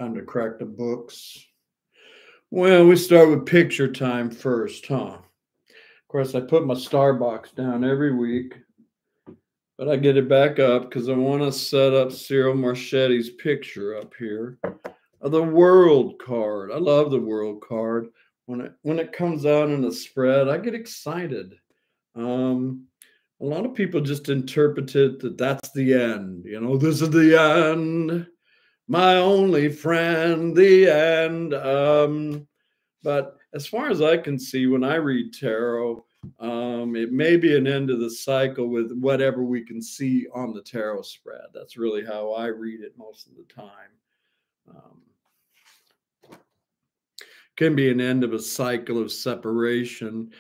Time to crack the books. Well, we start with picture time first, huh? Of course, I put my star box down every week, but I get it back up because I want to set up Cyril Marchetti's picture up here of the world card. I love the world card. When it comes out in a spread, I get excited. A lot of people just interpret it that that's the end. You know, this is the end, my only friend, the end. But as far as I can see, when I read tarot, it may be an end of the cycle with whatever we can see on the tarot spread. That's really how I read it most of the time. Can be an end of a cycle of separation.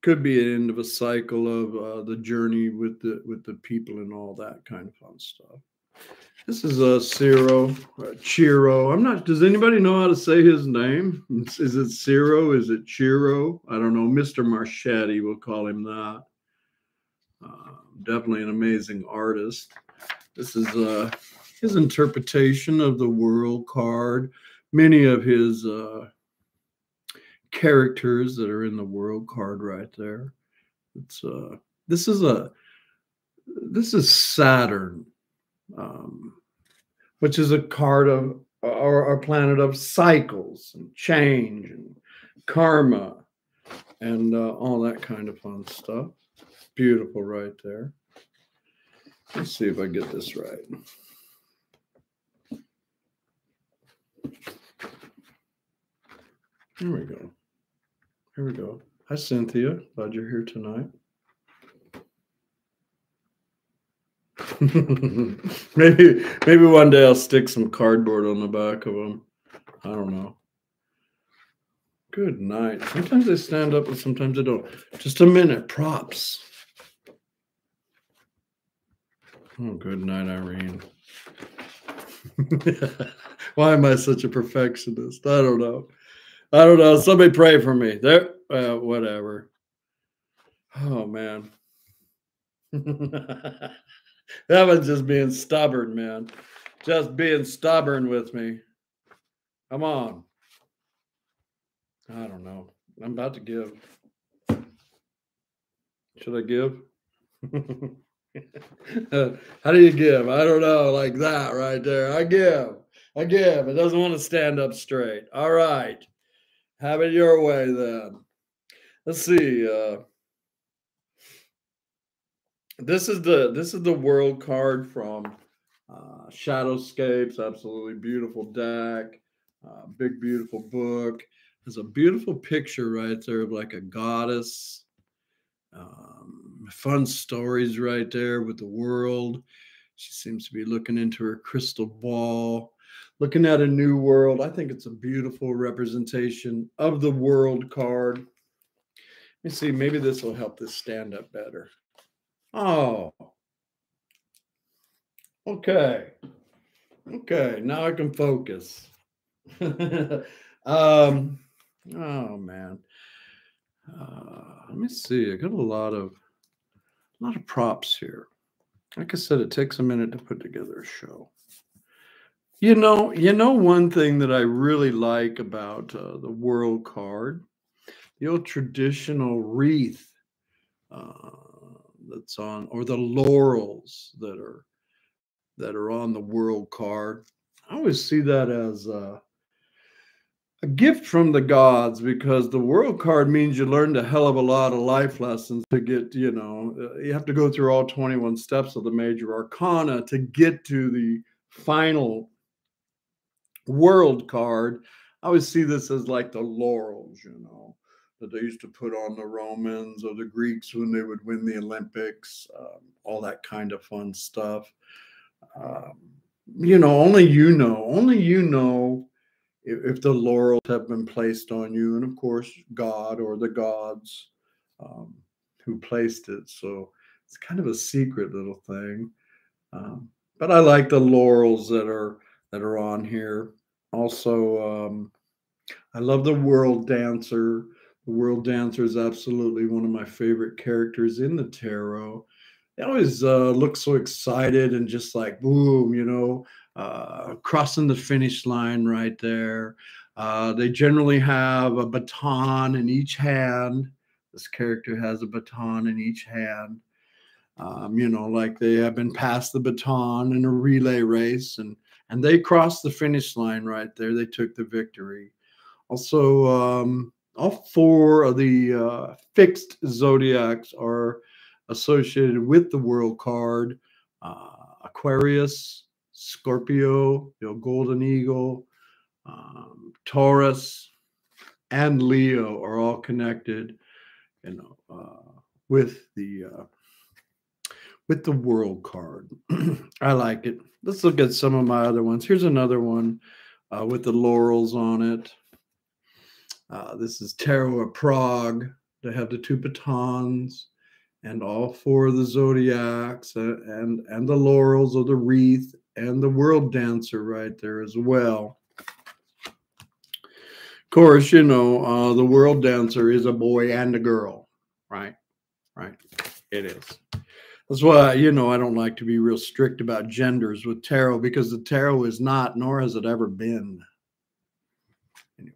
Could be an end of a cycle of the journey with the people and all that kind of fun stuff. This is a Chiro. I'm not. Does anybody know how to say his name? Is it Ciro? Is it Chiro? I don't know. Mr. Marchetti, we'll call him that. Definitely an amazing artist. This is his interpretation of the world card. Many of his characters that are in the world card right there. It's this is Saturn, which is a card of our planet of cycles and change and karma and all that kind of fun stuff. Beautiful right there. Let's see if I get this right. Here we go. Here we go. Hi, Cynthia. Glad you're here tonight. maybe one day I'll stick some cardboard on the back of them. I don't know. Good night. Sometimes they stand up and sometimes they don't. Just a minute. Props. Oh, good night, Irene. Why am I such a perfectionist? I don't know. I don't know. Somebody pray for me. There, whatever. Oh, man. That was just being stubborn, man. Just being stubborn with me. Come on. I don't know. I'm about to give. Should I give? How do you give? I don't know. Like that right there. I give. It doesn't want to stand up straight. All right. Have it your way then. Let's see. This is the world card from Shadowscapes. Absolutely beautiful deck. Big beautiful book. There's a beautiful picture right there of like a goddess. Fun stories right there with the world. She seems to be looking into her crystal ball, looking at a new world. I think it's a beautiful representation of the world card. Let me see. Maybe this will help this stand up better. Oh, okay. Now I can focus. Oh man. Let me see. I got a lot of props here. Like I said, it takes a minute to put together a show. You know, one thing that I really like about the world card, the old traditional wreath that's on, or the laurels that are on the world card. I always see that as a gift from the gods, because the world card means you learned a hell of a lot of life lessons to get, you have to go through all 21 steps of the Major Arcana to get to the final world card. I always see this as like the laurels, that they used to put on the Romans or the Greeks when they would win the Olympics, all that kind of fun stuff. Only you know if the laurels have been placed on you, and of course God or the gods who placed it. So it's kind of a secret little thing. But I like the laurels that are on here. Also, I love the World Dancer. The World Dancer is absolutely one of my favorite characters in the tarot. They always look so excited and just like boom, crossing the finish line right there. They generally have a baton in each hand. This character has a baton in each hand. You know, like they have been passed the baton in a relay race, and they crossed the finish line right there. They took the victory. Also, all four of the fixed zodiacs are associated with the world card. Aquarius, Scorpio, you know, Golden Eagle, Taurus, and Leo are all connected, you know, with the world card. I like it. Let's look at some of my other ones. Here's another one with the laurels on it. This is Tarot of Prague. They have the two batons and all four of the zodiacs and the laurels of the wreath and the world dancer right there as well. Of course, you know, the world dancer is a boy and a girl, right? Right. It is. That's why, you know, I don't like to be real strict about genders with tarot, because the tarot is not, nor has it ever been. Anyway,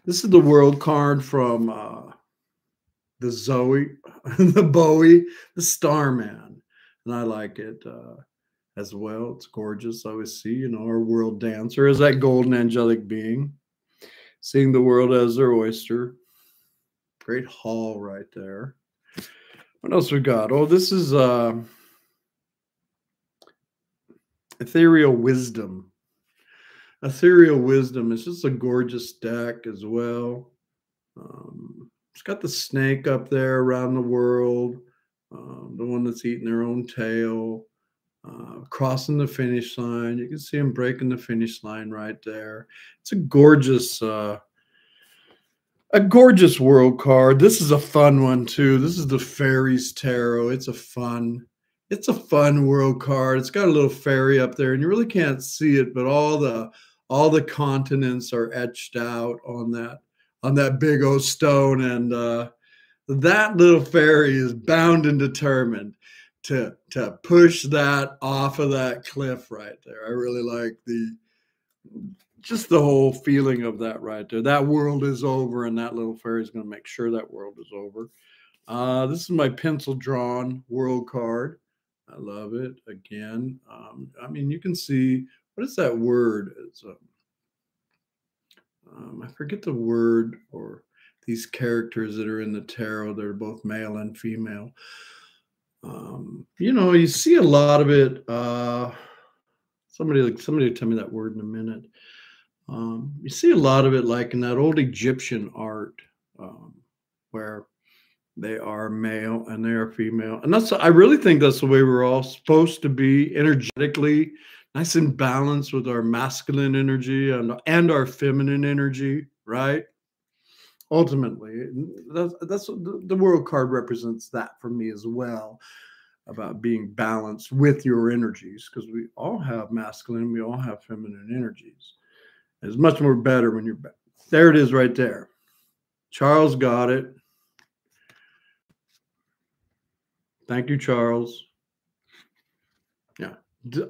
this is the world card from the Zoe, the Bowie, the Starman. And I like it as well. It's gorgeous. I always see, you know, our world dancer as that golden angelic being, seeing the world as their oyster. Great hall right there. What else we got? Oh, this is ethereal wisdom. Ethereal wisdom is just a gorgeous deck as well. It's got the snake up there around the world, the one that's eating their own tail, crossing the finish line. You can see him breaking the finish line right there. It's a gorgeous world card. This is a fun one too. This is the Fairies Tarot. It's a fun world card. It's got a little fairy up there, and you really can't see it, but all the continents are etched out on that big old stone, and that little fairy is bound and determined to push that off of that cliff right there. I really like just the whole feeling of that right there. That world is over, and that little fairy is going to make sure that world is over. This is my pencil drawn world card. I love it. Again, I mean, you can see, what is that word? It's I forget the word for these characters that are in the tarot. They're both male and female. You know, you see a lot of it. Somebody will tell me that word in a minute. You see a lot of it like in that old Egyptian art, where they are male and they are female. And I really think that's the way we're all supposed to be energetically, nice and balanced with our masculine energy and our feminine energy, right? Ultimately, that's what the world card represents, that for me as well, about being balanced with your energies, because we all have masculine, we all have feminine energies. It's much more better when you're back. There it is right there. Charles got it. Thank you, Charles. Yeah.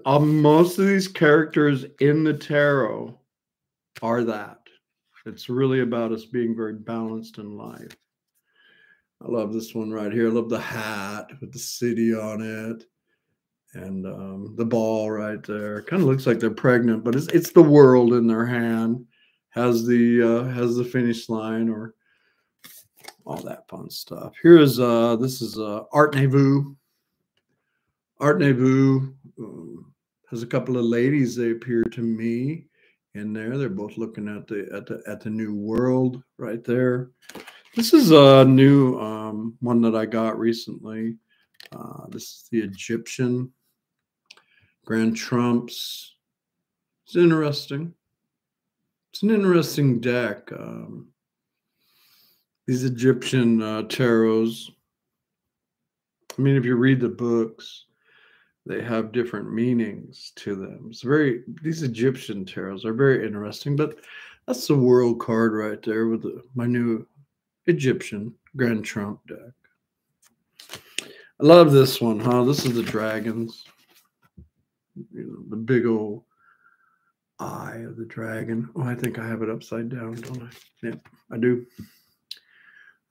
Most of these characters in the tarot are that. It's really about us being very balanced in life. I love this one right here. I love the hat with the city on it. And the ball right there. Kind of looks like they're pregnant, but it's the world in their hand. Has the finish line, or all that fun stuff. Here's this is Art Nouveau. Art Nouveau has a couple of ladies. They appear to me in there. They're both looking at the new world right there. This is a new one that I got recently. This is the Egyptian Grand Trumps. It's interesting. It's an interesting deck. These Egyptian tarots. I mean, if you read the books, they have different meanings to them. These Egyptian tarots are very interesting, but that's the world card right there with my new Egyptian Grand Trump deck. I love this one, huh? This is the dragons. the big old eye of the dragon. Oh, I think I have it upside down, don't I? Yeah, I do.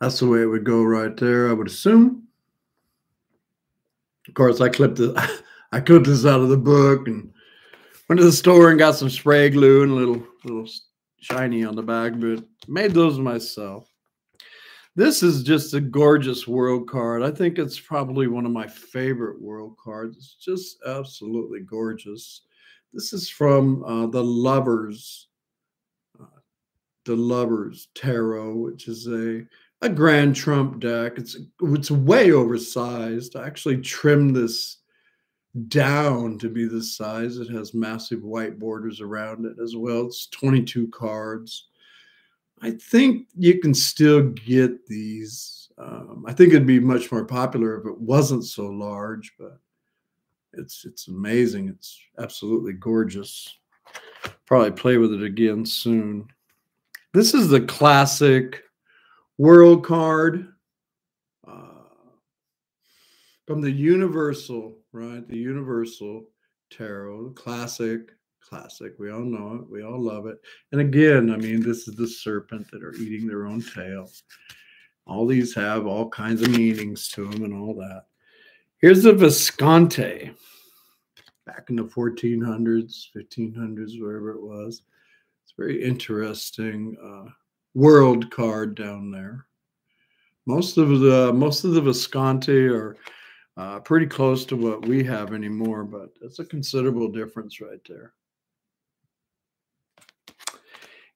That's the way it would go right there, I would assume. Of course, I clipped this out of the book and went to the store and got some spray glue and a little shiny on the back, but made those myself. This is just a gorgeous world card. I think it's probably one of my favorite world cards. It's just absolutely gorgeous. This is from the Lovers Tarot, which is a Grand Trump deck. It's way oversized. I actually trimmed this down to be this size. It has massive white borders around it as well. It's 22 cards. I think you can still get these. I think it'd be much more popular if it wasn't so large, but it's amazing. It's absolutely gorgeous. Probably play with it again soon. This is the classic world card from the Universal, right? The Universal Tarot, classic. We all know it. We all love it. And again, I mean, this is the serpent that are eating their own tail. All these have all kinds of meanings to them and all that. Here's the Visconti. Back in the 1400s, 1500s, wherever it was. It's a very interesting world card down there. Most of the Visconti are pretty close to what we have anymore, but it's a considerable difference right there.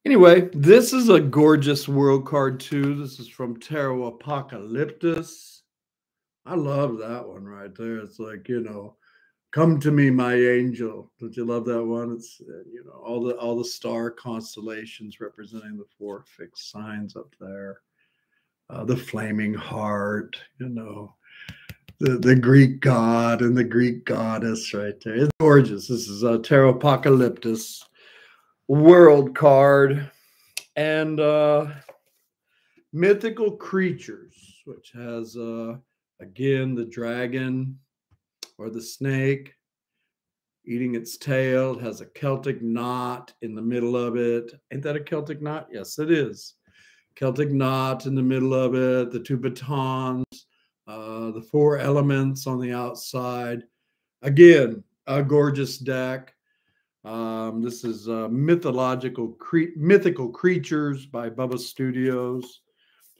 Anyway, this is a gorgeous world card too. This is from Tarot Apocalyptus. I love that one right there. It's like, come to me, my angel. Don't you love that one? It's all the star constellations representing the 4 fixed signs up there. The flaming heart, the Greek god and the Greek goddess right there. It's gorgeous. This is a Tarot Apocalyptus world card. And mythical creatures, which has again the dragon or the snake eating its tail. It has a Celtic knot in the middle of it. Ain't that a Celtic knot? Yes, it is. Celtic knot in the middle of it, the 2 batons, the 4 elements on the outside. Again, a gorgeous deck. This is Mythical Creatures by Bubba Studios.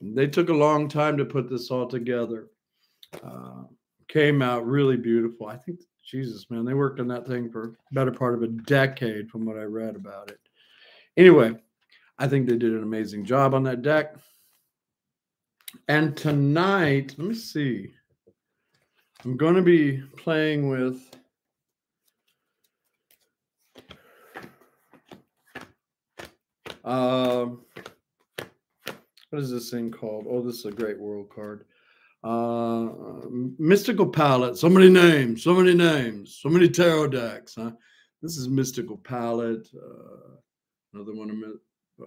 They took a long time to put this all together. Came out really beautiful. I think, Jesus, man, they worked on that thing for a better part of a decade from what I read about it. Anyway, I think they did an amazing job on that deck. And tonight, let me see. I'm going to be playing with what is this thing called? Oh, this is a great world card. Mystical Palette. So many names, so many tarot decks, huh? This is Mystical Palette. Another one of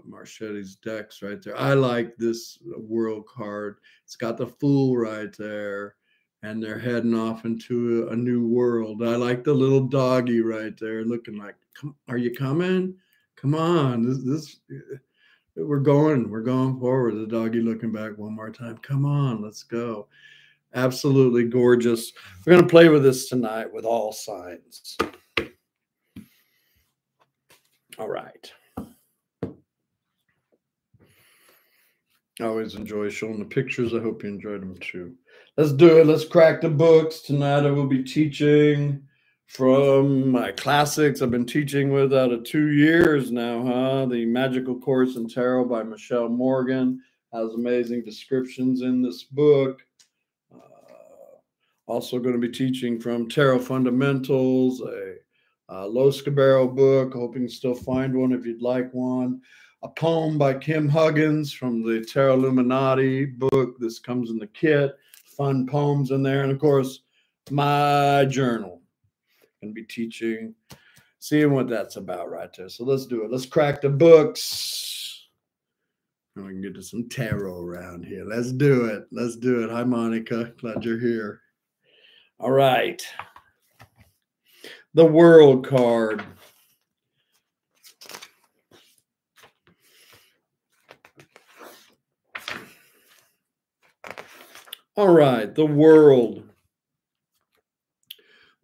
Marchetti's decks right there. I like this world card. It's got the Fool right there, and they're heading off into a new world. I like the little doggy right there looking like, are you coming? Come on. We're going forward. The doggy looking back one more time. Come on, let's go. Absolutely gorgeous. We're going to play with this tonight with all signs. All right. I always enjoy showing the pictures. I hope you enjoyed them too. Let's do it. Let's crack the books. Tonight I will be teaching from my classics I've been teaching with out of 2 years now, huh? The Magical Course in Tarot by Michelle Morgan has amazing descriptions in this book. Also going to be teaching from Tarot Fundamentals, a Los Cabero book, hoping to still find one if you'd like one. A poem by Kim Huggins from the Tarot Illuminati book. This comes in the kit. Fun poems in there. And, of course, my journal. Going to be teaching, seeing what that's about right there. So let's do it. Let's crack the books. And we can get to some tarot around here. Let's do it. Let's do it. Hi, Monica. Glad you're here. All right. The World card. All right, the World.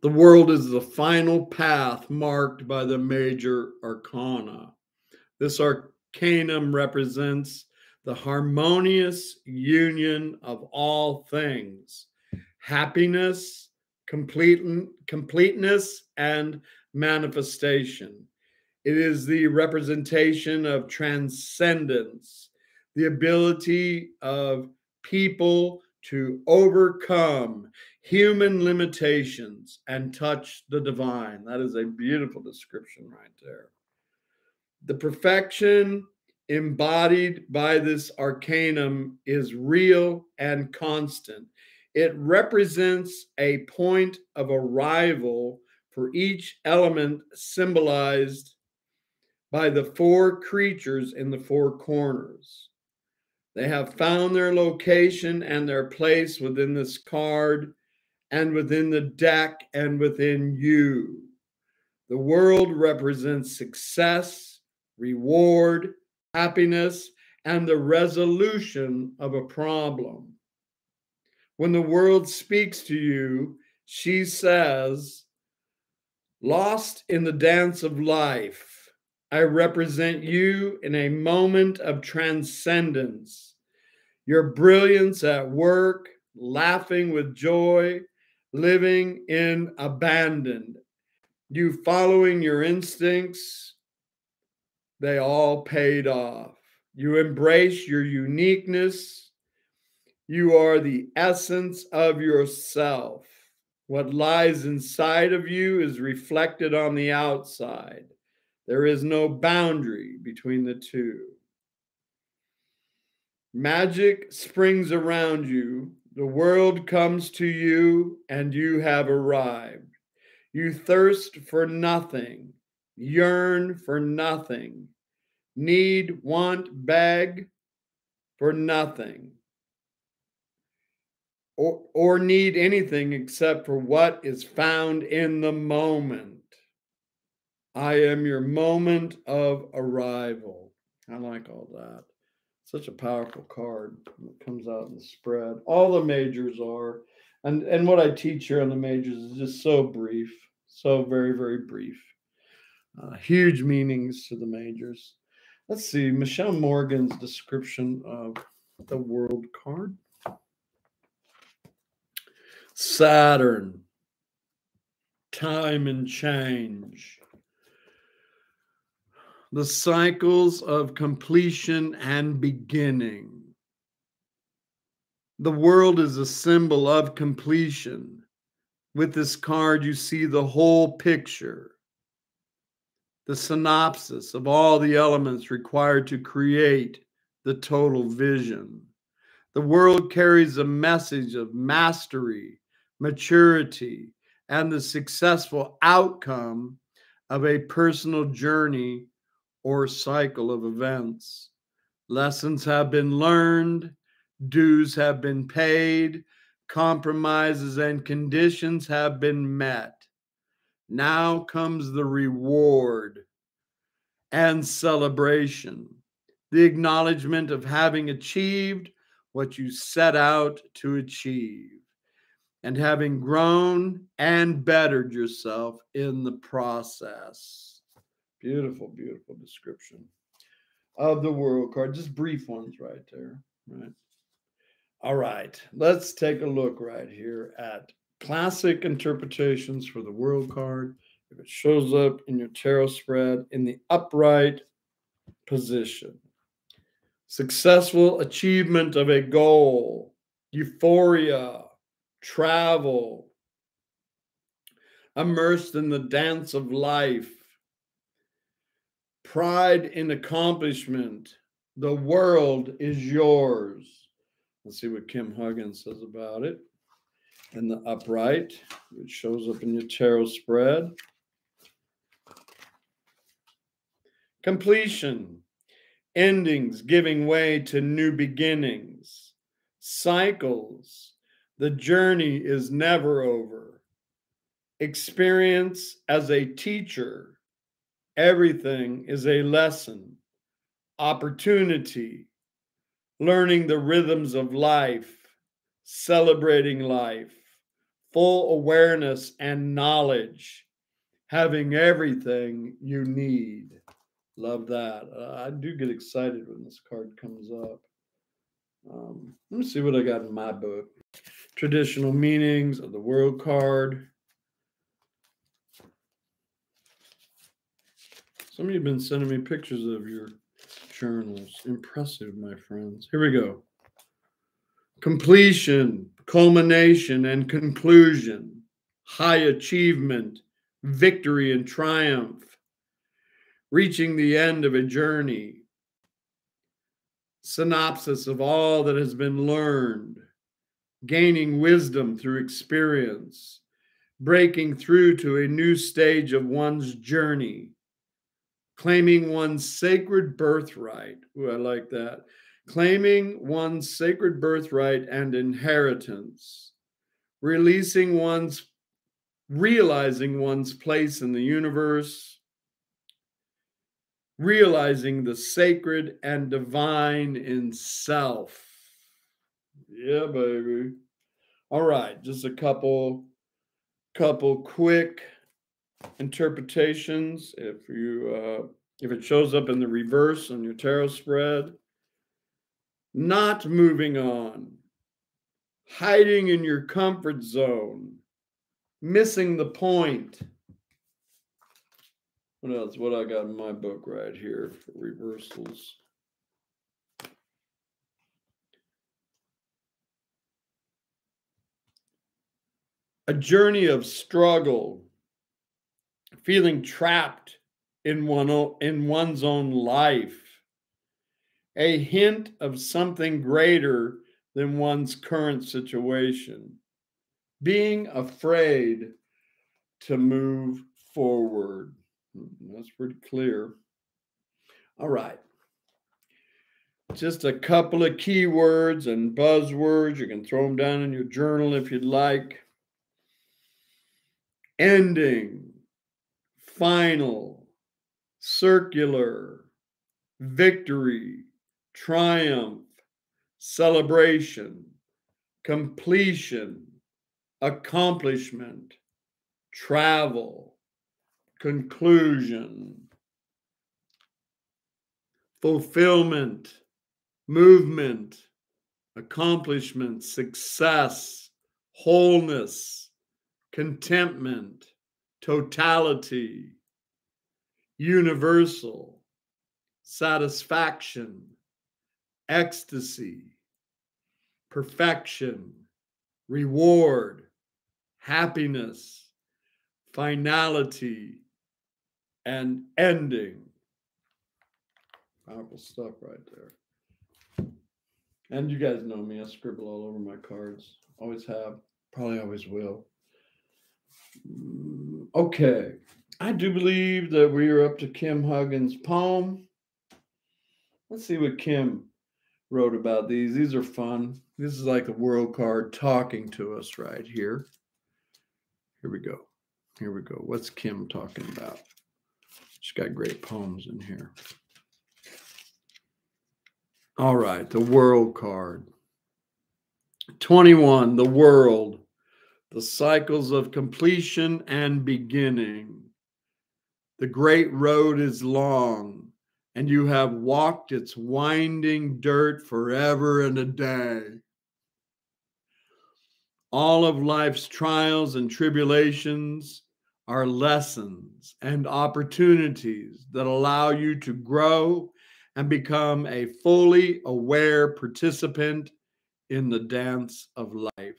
The World is the final path marked by the Major Arcana. This arcanum represents the harmonious union of all things, happiness, completeness, and manifestation. It is the representation of transcendence, the ability of people to overcome human limitations and touch the divine. That is a beautiful description right there. The perfection embodied by this arcanum is real and constant. It represents a point of arrival for each element symbolized by the four creatures in the four corners. They have found their location and their place within this card and within the deck and within you. The World represents success, reward, happiness, and the resolution of a problem. When the World speaks to you, she says, "Lost in the dance of life, I represent you in a moment of transcendence. Your brilliance at work, laughing with joy, living in abandon. You following your instincts, they all paid off. You embrace your uniqueness. You are the essence of yourself. What lies inside of you is reflected on the outside. There is no boundary between the two. Magic springs around you. The world comes to you, and you have arrived. You thirst for nothing, yearn for nothing, need, want, beg for nothing, or need anything except for what is found in the moment. I am your moment of arrival." I like all that. Such a powerful card that comes out in the spread. All the majors are. And what I teach here on the majors is just so brief, so very, very brief. Huge meanings to the majors. Let's see, Michelle Morgan's description of the World card. Saturn, time and change. The cycles of completion and beginning. The World is a symbol of completion. With this card, you see the whole picture, the synopsis of all the elements required to create the total vision. The World carries a message of mastery, maturity, and the successful outcome of a personal journey or cycle of events. Lessons have been learned, dues have been paid, compromises and conditions have been met. Now comes the reward and celebration, the acknowledgement of having achieved what you set out to achieve, and having grown and bettered yourself in the process. Beautiful, beautiful description of the World card. Just brief ones right there, right? All right, let's take a look right here at classic interpretations for the World card. If it shows up in your tarot spread in the upright position. Successful achievement of a goal, euphoria, travel, immersed in the dance of life, pride in accomplishment. The world is yours. Let's see what Kim Huggins says about it. In the upright, which shows up in your tarot spread. Completion, endings giving way to new beginnings, cycles. The journey is never over. experience as a teacher. Everything is a lesson, opportunity, learning the rhythms of life, celebrating life, full awareness and knowledge, having everything you need. Love that. I do get excited when this card comes up. Let me see what I got in my book. Traditional meanings of the World card. Some of you have been sending me pictures of your journals. Impressive, my friends. Here we go. Completion, culmination, and conclusion. High achievement, victory and triumph. Reaching the end of a journey. Synopsis of all that has been learned. Gaining wisdom through experience. Breaking through to a new stage of one's journey. Claiming one's sacred birthright. Ooh, I like that. Claiming one's sacred birthright and inheritance. Realizing one's place in the universe. Realizing the sacred and divine in self. Yeah, baby. All right, just a couple quick interpretations. If it shows up in the reverse on your tarot spread, not moving on, hiding in your comfort zone, missing the point. What else? What I got in my book right here for reversals. A journey of struggle, feeling trapped in one's own life. A hint of something greater than one's current situation. Being afraid to move forward. That's pretty clear. All right. Just a couple of keywords and buzzwords. You can throw them down in your journal if you'd like. Ending, final, circular, victory, triumph, celebration, completion, accomplishment, travel, conclusion, fulfillment, movement, accomplishment, success, wholeness, contentment, totality, universal, satisfaction, ecstasy, perfection, reward, happiness, finality, and ending. Powerful stuff right there. And you guys know me, I scribble all over my cards. Always have, probably always will. Okay, I do believe that we are up to Kim Huggins' poem. Let's see what Kim wrote about these. These are fun. This is like the world card talking to us right here. Here we go. Here we go. What's Kim talking about? She's got great poems in here. All right, the world card. 21, the world. The cycles of completion and beginning. The great road is long, and you have walked its winding dirt forever and a day. All of life's trials and tribulations are lessons and opportunities that allow you to grow and become a fully aware participant in the dance of life.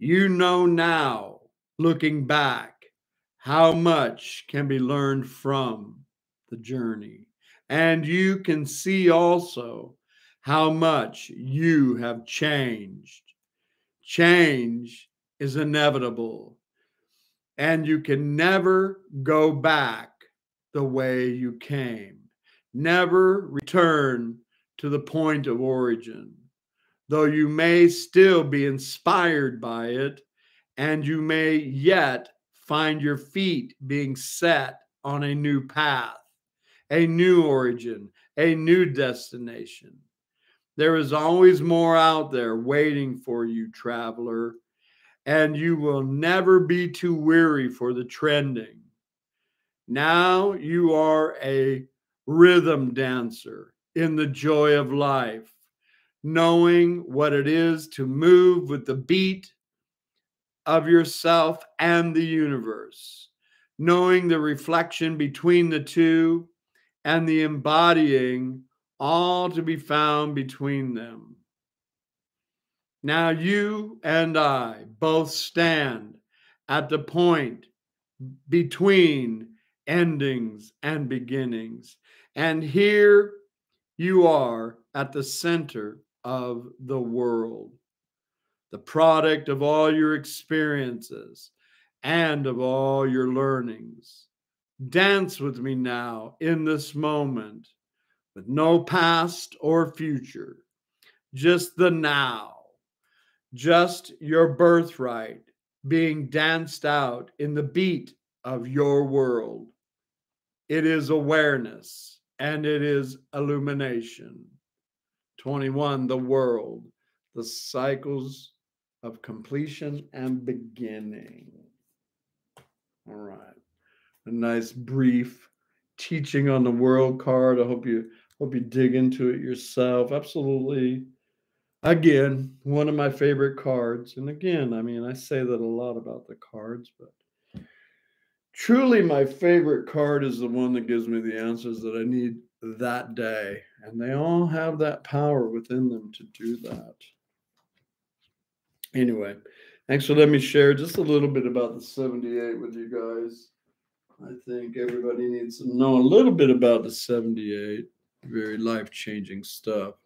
You know now, looking back, how much can be learned from the journey. And you can see also how much you have changed. Change is inevitable, and you can never go back the way you came. Never return to the point of origin. Though you may still be inspired by it, and you may yet find your feet being set on a new path, a new origin, a new destination. There is always more out there waiting for you, traveler, and you will never be too weary for the trending. Now you are a rhythm dancer in the joy of life, knowing what it is to move with the beat of yourself and the universe, knowing the reflection between the two and the embodying all to be found between them. Now you and I both stand at the point between endings and beginnings. And here you are at the center of the world, the product of all your experiences and of all your learnings. Dance with me now in this moment with no past or future, just the now, just your birthright being danced out in the beat of your world. It is awareness and it is illumination. 21, the world, the cycles of completion and beginning. All right. A nice brief teaching on the world card. I hope you dig into it yourself. Absolutely. Again, one of my favorite cards. And again, I mean, I say that a lot about the cards, but truly my favorite card is the one that gives me the answers that I need that day. And they all have that power within them to do that. Anyway, thanks for letting me share just a little bit about the 78 with you guys. I think everybody needs to know a little bit about the 78. Very life-changing stuff.